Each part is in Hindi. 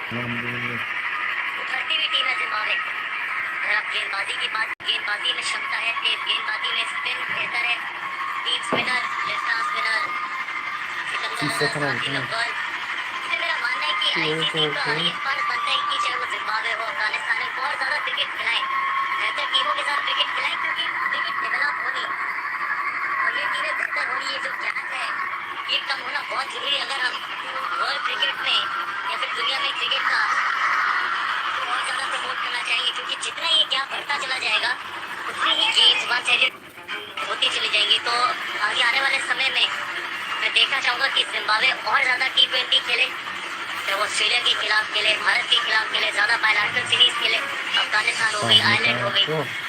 उभरती हुई टीम है जिम्बाब्वे। अगर आप गेंदबाजी की बात, गेंदबाजी में क्षमता है, तेज गेंदबाजी में स्पिन बेहतर है, deep spinner, left arm spinner, Sikandar Azhar लंबल। इसलिए मेरा मानना है कि आईसीसी का ये फर्ज बनता है कि चाहे वो जिम्बाब्वे हो, अफगानिस्तान है, बहुत ज्यादा क्रिकेट खिलाएं, बेहतर टीमों के साथ क्रिकेट खिलाएं, क्योंकि क्रिकेट डेवलप होनी और ये टीमें बेहतर होनी, ये जो गैप है ये कम होना बहुत जरूरी है। अगर हम वर्ल्ड क्रिकेट में या फिर दुनिया में क्रिकेट का और ज़्यादा प्रमोट करना चाहिए, क्योंकि जितना ये गैप बढ़ता चला जाएगा उतनी ही गेम्स वन साइडेड होती चली जाएंगी। तो आगे आने वाले समय में मैं देखना चाहूँगा कि जिम्बाब्वे और ज़्यादा T20 खेले, चाहे वो ऑस्ट्रेलिया के खिलाफ खेले, भारत के खिलाफ खेले, ज़्यादा बायलैटरल सीरीज खेले, अफगानिस्तान हो गई, आयरलैंड हो गई,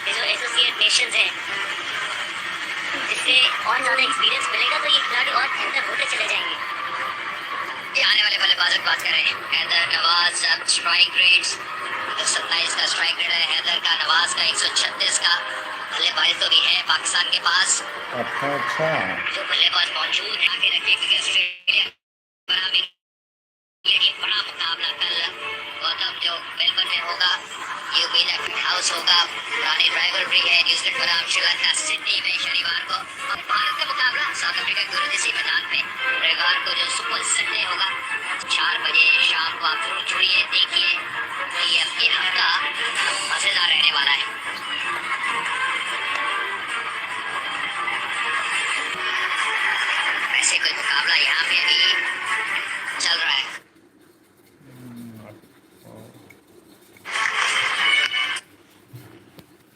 ये जो एसोसिएट नेशंस हैं, जिससे और ज़्यादा एक्सपीरियंस मिलेगा तो ये खिलाड़ी और बेहतर होते चले जाएंगे। ये आने वाले बल्लेबाजों की बात करें, हैदर, नवाज, स्ट्राइक रेट्स 127 का स्ट्राइक रेट है हैदर का, नवाज का 136 का। बल्लेबाज तो भी है पाकिस्तान के पास। अच्छा जो बल्लेबाज मौजूद है आगे रखिए, क्योंकि ऑस्ट्रेलिया बड़ा भी ये बड़ा मुकाबला कल गौतम जो मेलबर्न में होगा, ये उम्मीद है हाउस होगा, पुरानी राइवलरी है न्यूजीलैंड बनाम श्रीलंका सिडनी में शनिवार को। और भारत का मुकाबला साउथ अफ्रीका के गुरुदेसी मैदान में रविवार को जो सुपर संडे होगा 4 बजे शाम को। आप जरूर जुड़िए, देखिए, ये हफ्ता मजेदार रहने वाला है।